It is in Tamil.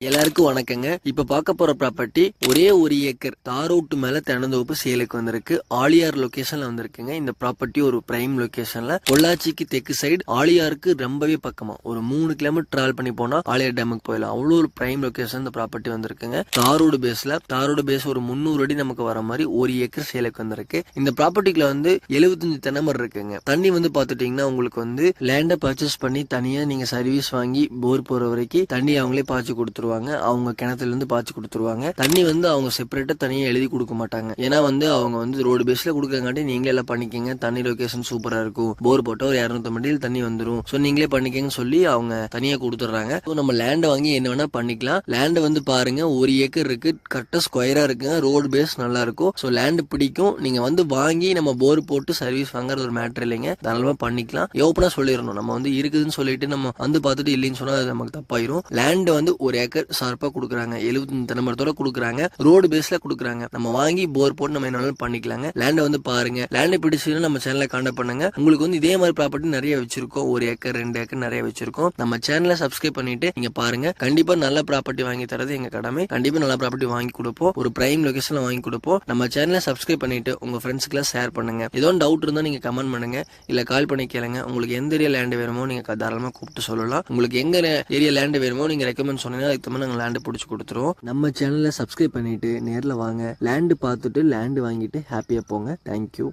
எல்லாருக்கும் வணக்கங்க. இப்ப பார்க்க போற ப்ராப்பர்ட்டி ஒரே 1 ஏக்கர் தார் ரோட்டு மேல தென்னந்தோப்பு சேலுக்கு வந்திருக்கு. ஆழியார் லொகேஷன்ல வந்திருக்குங்க. இந்த ப்ராப்பர்ட்டி ஒரு பிரைம் லொகேஷன்ல பொள்ளாச்சிக்கு தெற்கு சைடு, ஆழியாருக்கு ரொம்பவே பக்கமா ஒரு 3 கிலோமீட்டர் டிராவல் பண்ணி போனா ஆழியார் டேமுக்கு போயிடலாம். அவ்வளவு ஒரு பிரைம் லொகேஷன் இந்த ப்ராப்பர்ட்டி வந்திருக்குங்க. தாரோடு பேஸ் ஒரு 300 அடி நமக்கு வர மாதிரி 1 ஏக்கர் சேலுக்கு வந்திருக்கு. இந்த ப்ராப்பர்ட்டிக்குள்ள வந்து 75 தென்னமரம் இருக்குங்க. தண்ணி வந்து பாத்துட்டீங்கன்னா உங்களுக்கு வந்து லேண்டை பர்ச்சேஸ் பண்ணி தனியா நீங்க சர்வீஸ் வாங்கி போர் போற வரைக்கும் தண்ணி அவங்களே பாய்ச்சி கொடுத்துருவாங்க. அவங்க கிணத்துல இருந்து பாய்ச்சி கொடுத்துருவாங்க. தண்ணி வந்து அவங்க செப்பரேட்டா தனியா எழுதி கொடுக்க மாட்டாங்க. ஏன்னா வந்து அவங்க வந்து ரோடு பேஸ்ல கொடுக்கங்காட்டி நீங்களே எல்லாம் பண்ணிக்கங்க, தண்ணி லொகேஷன் சூப்பரா இருக்கும், போர் போட்டா ஒரு 250 அடியில் தண்ணி வந்துடும், சோ நீங்களே பண்ணிக்கங்க சொல்லி அவங்க தனியா கொடுத்துறாங்க. நம்ம லேண்டை வாங்கி என்ன வேணா பண்ணிக்கலாம். லேண்ட் வந்து பாருங்க 1 ஏக்கர் இருக்கு, கரெக்டா ஸ்கொயரா இருக்குங்க, ரோடு பேஸ் நல்லா இருக்கும். சோ லேண்ட் பிடிக்கும். நீங்க வந்து வாங்கி நம்ம போர் போட்டு சர்வீஸ் வாங்குறது ஒரு மேட்டர் இல்லைங்க, தாராளமா பண்ணிக்கலாம். ஓப்பனா சொல்லிடணும். நம்ம வந்து இருக்குதுன்னு சொல்லிட்டு நம்ம வந்து பார்த்துட்டு இல்லைன்னு சொன்னா அது நமக்கு தப்பாயிரும். லேண்ட் வந்து 1 ஏக்கர் ஷார்ப்பா கொடுக்குறாங்க, 75 தென்னமரத்தோட கொடுக்குறாங்க, ரோடு பேஸ்ல கொடுக்குறாங்க. நம்ம வாங்கி போர் போட்டு நம்ம என்ன பண்ணிக்கலாங்க. லேண்டை வந்து பாருங்க. லேண்டை பிடிச்சதுன்னா நம்ம சேனலை கான்டாக்ட் பண்ணுங்க. உங்களுக்கு வந்து இதே மாதிரி ப்ராப்பர்ட்டி நிறைய வச்சிருக்கோம், 1 ஏக்கர் 2 ஏக்கர் நிறைய வச்சிருக்கோம். நம்ம சேனலை சப்ஸ்கிரைப் பண்ணிட்டு நீங்க பாருங்க. கண்டிப்பா நல்ல ப்ராப்பர்ட்டி வாங்கி தரது எங்க கடமை. கண்டிப்பா நல்ல ப்ராப்பர்ட்டி வாங்கி கொடுப்போம், ஒரு பிரைம் லொகேஷன்ல வாங்கி கொடுப்போம். நம்ம சேனலை சப்ஸ்கிரைப் பண்ணிட்டு உங்க ஃப்ரெண்ட்ஸ்க்கு ஷேர் பண்ணுங்க. ஏதோ டவுட் இருந்தா நீங்க கமெண்ட் பண்ணுங்க, இல்ல கால் பண்ணி கேளுங்க. உங்களுக்கு எந்த ஏரியா லேண்ட் வேணுமோ நீங்க தாராளமா கூப்பிட்டு சொல்லலாம். உங்களுக்கு எங்க ஏரியா லேண்ட் வேணுமோ நீங்க ரெக்கமெண்ட் சொன்னீங்கன்னா அதுக்கு நாங்க லேண்ட் பிடிச்சி கொடுத்துருவோம். நம்ம சேனலை சப்ஸ்கிரைப் பண்ணிட்டு நேர்ல வாங்க, லேண்ட் பார்த்துட்டு லேண்ட் வாங்கிட்டு ஹாப்பியா போங்க. தேங்க்யூ.